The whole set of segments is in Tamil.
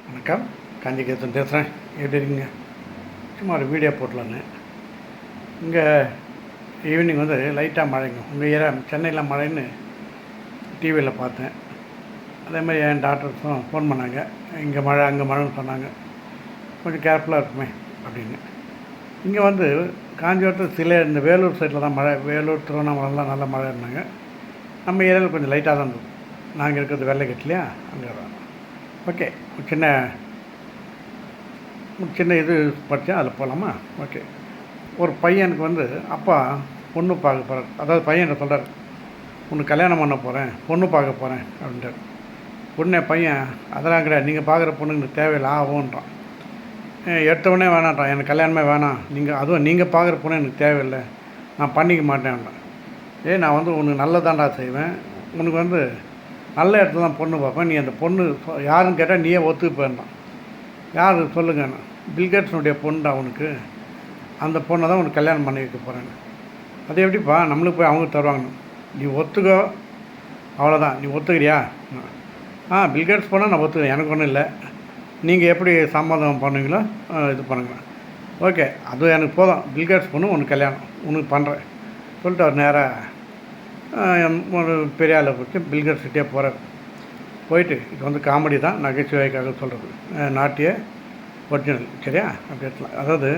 வணக்கம். காஞ்சிகேசன் பேசுகிறேன். எப்படி இருக்கீங்க? சும்மா ஒரு வீடியோ போட்டலான்னு. இங்கே ஈவினிங் லைட்டாக மழைங்க. உங்கள் ஏரியா சென்னையில் மழைன்னு டிவியில் பார்த்தேன். அதேமாதிரி என் டாக்டர்ஸும் ஃபோன் பண்ணாங்க, இங்கே மழை அங்கே மழைன்னு சொன்னாங்க. கொஞ்சம் கேர்ஃபுல்லாக இருக்குமே அப்படின்னு. இங்கே காஞ்சிபுரத்தில் சில இந்த வேலூர் சைடில் தான் மழை, வேலூர் திருவண்ணாமலைலாம் நல்ல மழை இருந்தாங்க. நம்ம ஏரியாவில் கொஞ்சம் லைட்டாக தான் இருந்தது. நாங்கள் இருக்கிறது வெள்ளைக்கட்டிலையா, அங்கே தான். ஓகே, சின்ன இது படித்தேன், அதில் போகலாமா? ஓகே. ஒரு பையனுக்கு அப்பா பொண்ணு பார்க்க போகிறார். அதாவது பையன் சொல்கிறார், உனக்கு கல்யாணம் பண்ண போகிறேன், பொண்ணு பார்க்க போகிறேன் அப்படின்ட்டார். உடனே பையன், அதெல்லாம் கிடையாது, நீங்கள் பார்க்குற பொண்ணுங்க தேவையில்லை ஆகுன்றான். எடுத்தவொடனே வேணான்றான், எனக்கு கல்யாணமே வேணாம், அதுவும் நீங்கள் பார்க்குற பொண்ணு எனக்கு தேவையில்லை, நான் பண்ணிக்க மாட்டேன்றான். நான் உனக்கு நல்லதாண்டா செய்வேன், உனக்கு நல்ல இடத்துல தான் பொண்ணு பார்ப்பேன், நீ அந்த பொண்ணு யாருன்னு கேட்டால் நீயே ஒத்துக்கு போயிடலாம். யார் சொல்லுங்கண்ணா? பில்கேட்ஸனுடைய பொண்ணு அவனுக்கு, அந்த பொண்ணை தான் உனக்கு கல்யாணம் பண்ணி வைக்க போகிறேன்னு. அது எப்படிப்பா, நம்மளுக்கு போய் அவங்க தருவாங்க, நீ ஒத்துக்கோ, அவ்வளோதான். நீ ஒத்துக்கிறியா? பில்கேட்ஸ் போனால் நான் ஒத்துக்கிறேன், எனக்கு ஒன்றும் இல்லை, நீங்கள் எப்படி சம்மதம் பண்ணுவீங்களோ இது பண்ணுங்க. ஓகே, அது எனக்கு போதும், பில்கேட்ஸ் பொண்ணு உனக்கு கல்யாணம் உனக்கு பண்ணுறேன் சொல்லிட்டு அவர் நேராக ஒரு பெரிய ஆளை பற்றி பில்கேட்ஸ்கிட்டே போகிறார். போயிட்டு இது காமெடி தான், நகைச்சுவைக்காக சொல்கிறது, நாட்டிய ஒரிஜினல், சரியா? அப்படி எடுக்கலாம். அதாவது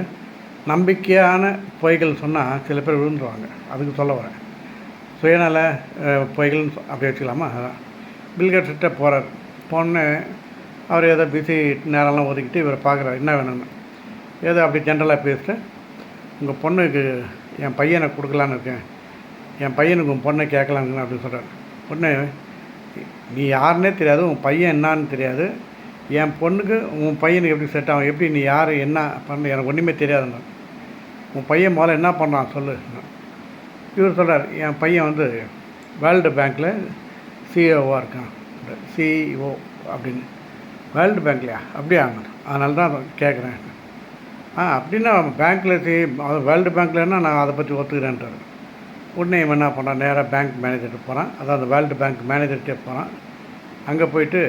நம்பிக்கையான பொய்கள் சொன்னால் சில பேர் விழுந்துருவாங்க, அதுக்கு சொல்ல வரேன். சுயநல பொய்கள்னு அப்படி வச்சுக்கலாமா? அதான் பில்கேட்ஸ்கிட்ட போகிறார். பொண்ணு அவர் ஏதோ பிஸி நேரம்லாம் ஒதுக்கிட்டு இவரை பார்க்குறாரு, என்ன வேணும்னு. ஏதோ அப்படி ஜென்ரலாக பேசிட்டு, உங்கள் பொண்ணுக்கு என் பையனை கொடுக்கலான்னு இருக்கேன், என் பையனுக்கு உன் பொண்ணை கேட்கலான்னு அப்படின்னு சொல்கிறார். பொண்ணு, நீ யாருன்னே தெரியாது, உன் பையன் என்னான்னு தெரியாது, என் பொண்ணுக்கு உன் பையனுக்கு எப்படி செட் ஆகும், எப்படி நீ யார் என்ன பண்ண எனக்கு ஒன்றுமே தெரியாதுண்ணா. உன் பையன் முதல்ல என்ன பண்ணுறான் சொல்லு. இவர் சொல்கிறார், என் பையன் வேர்ல்டு பேங்க்கில் சிஇஓவாக இருக்கான். சிஇஓ அப்படின்னு. வேர்ல்டு பேங்க்லையா? அப்படியா? அதனால தான் கேட்குறேன். அப்படின்னா பேங்க்கில் வேர்ல்டு பேங்க்லன்னா நான் அதை பற்றி ஒத்துக்கிறேன்ட்டார். உடனே இவன் என்ன பண்ணுறான், நேராக பேங்க் மேனேஜர்கிட்ட போகிறான். அதாவது வேர்ல்டு பேங்க் மேனேஜர்கிட்டே போகிறான். அங்கே போயிட்டு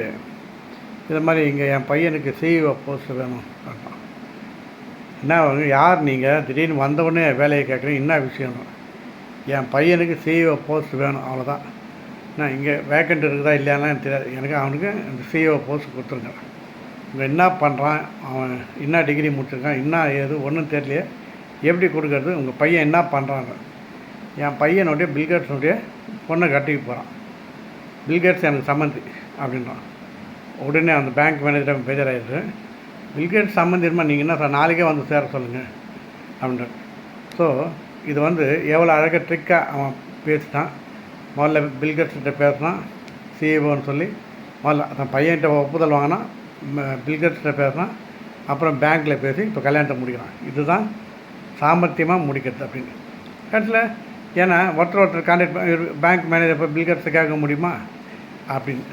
இது மாதிரி இங்கே என் பையனுக்கு சிஇஓ போஸ்ட் வேணும் அப்படின்னா. என்ன யார் நீங்கள் திடீர்னு வந்தவுடனே வேலையை கேட்குறீங்க, என்ன விஷயம்? என் பையனுக்கு சிஇஓ போஸ்ட் வேணும், அவ்வளோதான். நான் இங்கே வேக்கண்ட் இருக்குதா இல்லையானா தெரியாது, எனக்கு அவனுக்கு அந்த சிஇஓ போஸ்ட் கொடுத்துருங்க. இங்கே என்ன பண்ணுறான், அவன் என்ன டிகிரி முடிச்சிருக்கான், என்ன ஏது ஒன்றும் தெரியலையே, எப்படி கொடுக்கறது, உங்கள் பையன் என்ன பண்ணுறாங்க? என் பையனுடைய பில்கேட்ஸனுடைய பொண்ணை கட்டிக்கு போகிறான், பில்கேட்ஸ் எனக்கு சம்மந்தி அப்படின்றான். உடனே அந்த பேங்க் மேனேஜர் பேஜராகிடுது. பில்கேட்ஸ் சம்மந்திருமா, நீங்கள் என்ன சார் நாளைக்கே சேர சொல்லுங்கள் அப்படின்றார். ஸோ இது எவ்வளோ அழகாக ட்ரிக்காக அவன் பேசிட்டான். முதல்ல பில்கேட்ஸ்கிட்ட பேசினான், சிஇஓன்னு சொல்லி முதல்ல அந்த பையன்கிட்ட ஒப்புதல் வாங்கினா, பில்கேட்ஸ்கிட்ட பேசினான், அப்புறம் பேங்க்கில் பேசி இப்போ கல்யாணத்தை முடிக்கிறான். இதுதான் சாமர்த்தியமாக முடிக்கிறது அப்படின்னு இடத்துல. ஏன்னா ஒருத்தர் கான்டாக்ட் பேங்க் மேனேஜர் போய் பில்கேட்ஸை கேட்க முடியுமா அப்படின்னு.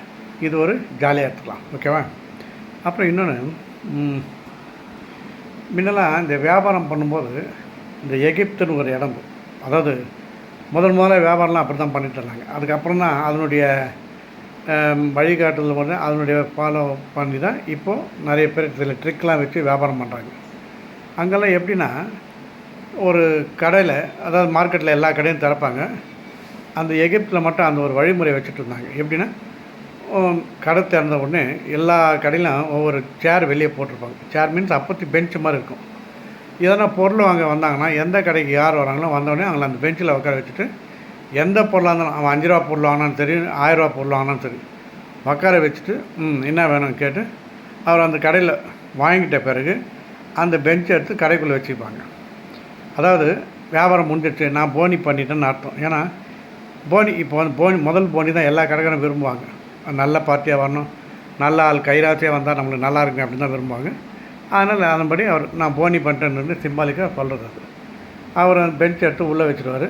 இது ஒரு ஜாலியாக எடுத்துக்கலாம், ஓகேவா? அப்புறம் இன்னொன்று, முன்னெல்லாம் இந்த வியாபாரம் பண்ணும்போது இந்த எகிப்துன்னு ஒரு இடம், அதாவது முதல்ல வியாபாரம்லாம் அப்படி தான் பண்ணிட்டு இருந்தாங்க. அதுக்கப்புறம் தான் அதனுடைய வழிகாட்டுதல் அதனுடைய ஃபாலோ பண்ணி தான் இப்போது நிறைய பேர் சில ட்ரிக்லாம் வச்சு வியாபாரம் பண்ணுறாங்க. அங்கெல்லாம் எப்படின்னா, ஒரு கடையில், அதாவது மார்க்கெட்டில் எல்லா கடையும் திறப்பாங்க. அந்த எகிப்தில் மட்டும் அந்த ஒரு வழிமுறை வச்சுட்டு இருந்தாங்க. எப்படின்னா, கடை திறந்த உடனே எல்லா கடையிலும் ஒவ்வொரு சேர் வெளியே போட்டிருப்பாங்க. சேர் மீன்ஸ் அப்போத்தி பெஞ்சு மாதிரி இருக்கும். எதனா பொருள் வாங்க வந்தாங்கன்னா, எந்த கடைக்கு யார் வராங்களோ வந்தோடனே அவங்கள அந்த பெஞ்சில் உட்கார வச்சுட்டு, எந்த பொருளாக இருந்தாலும், அவன் 5 ரூபா பொருள் வாங்கினாலும் சரி, 1000 ரூபா பொருள் வாங்கினாலும் சரி, உட்கார வச்சுட்டு என்ன வேணும்னு கேட்டு அவர் அந்த கடையில் வாங்கிட்ட பிறகு அந்த பெஞ்சை எடுத்து கடைக்குள்ளே வச்சுப்பாங்க. அதாவது வியாபாரம் முடிஞ்சிடுச்சு, நான் போனி பண்ணிட்டேன்னு அர்த்தம். ஏன்னா போனி இப்போ முதல் போனி தான் எல்லா கடைக்காரும் விரும்புவாங்க. நல்ல பார்ட்டியாக வரணும், நல்ல ஆள் கைராசியாக வந்தால் நம்மளுக்கு நல்லா இருக்குங்க அப்படின்னு தான் விரும்புவாங்க. அதனால் அதன்படி அவர் நான் போனி பண்ணிட்டேன்னு சிம்பாலிக்காக சொல்கிறது. அது அவர் அந்த பெஞ்ச் எடுத்து உள்ளே வச்சுருவார்.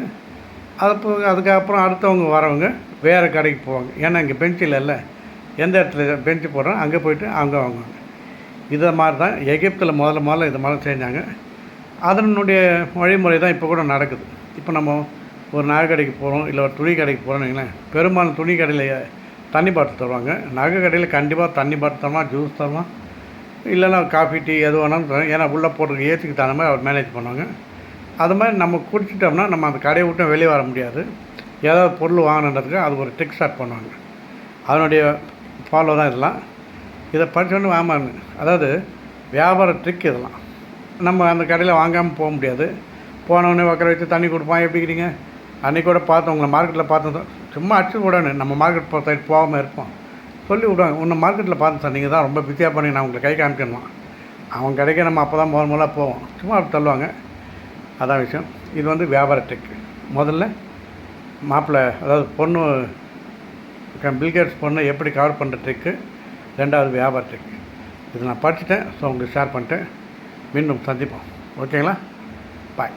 அதுக்கப்புறம் அடுத்தவங்க வரவங்க வேறு கடைக்கு போவாங்க. ஏன்னா இங்கே பெஞ்சில் இல்லை, எந்த இடத்துல பெஞ்சு போடுறோம் அங்கே போய்ட்டு அங்கே வாங்குவாங்க. இதை மாதிரி தான் எகிப்தில் முதல்ல இது மாதிரி செஞ்சாங்க. அதனுடைய வழிமுறை தான் இப்போ கூட நடக்குது. இப்போ நம்ம ஒரு நகை கடைக்கு போகிறோம், இல்லை ஒரு துணி கடைக்கு போகிறோன்னு வைங்களேன், பெரும்பாலும் துணி கடையில் தண்ணி பாட்டில் தருவாங்க. நகை கடையில் கண்டிப்பாக தண்ணி பாட்டில் தருவான், ஜூஸ் தருவான், இல்லைன்னா காஃபி டீ எது வேணாலும் தரும். ஏன்னா உள்ளே போட்டிருக்க ஏசிக்கு தகுந்த மாதிரி அவர் மேனேஜ் பண்ணுவாங்க. அது மாதிரி நம்ம குடிச்சிட்டோம்னா நம்ம அந்த கடையை விட்டு வெளியே வர முடியாது. ஏதாவது பொருள் வாங்கணுன்றதுக்கு அது ஒரு ட்ரிக் ஸ்டார்ட் பண்ணுவாங்க. அதனுடைய ஃபாலோ தான் இதெல்லாம். இதை படித்தோன்னு வாமான்னு, அதாவது வியாபார ட்ரிக் இதெல்லாம். நம்ம அந்த கடையில் வாங்காமல் போக முடியாது. போனவொடனே உட்கார வச்சு தண்ணி கொடுப்பான், எப்படிக்கிறீங்க அன்றைக்கி கூட பார்த்தோம், உங்களை மார்க்கெட்டில் பார்த்தோம், சும்மா அடிச்சு விடணும், நம்ம மார்க்கெட் சைடு போகாமல் இருப்போம், சொல்லி விடுவாங்க, உன்னை மார்க்கெட்டில் பார்த்து சார், நீங்கள் தான் ரொம்ப பிஸியாக பண்ணி நான் உங்களுக்கு கை காமிக்கணுமா, அவன் கடைக்கு நம்ம அப்போ தான் முதல்ல போவோம், சும்மா அப்படி தள்ளுவாங்க. அதான் விஷயம். இது வந்து வியாபார ட்ரிக். முதல்ல மாப்பிள்ளை, அதாவது பொண்ணு, பில்கேட்ஸ் பொண்ணை எப்படி கவர் பண்ணுற ட்ரிக்கு. ரெண்டாவது வியாபார ட்ரிக். இது நான் படிச்சுட்டேன், ஸோ உங்களுக்கு ஷேர் பண்ணிட்டேன். மீண்டும் சந்திப்போம். ஓகேங்களா? பாய்.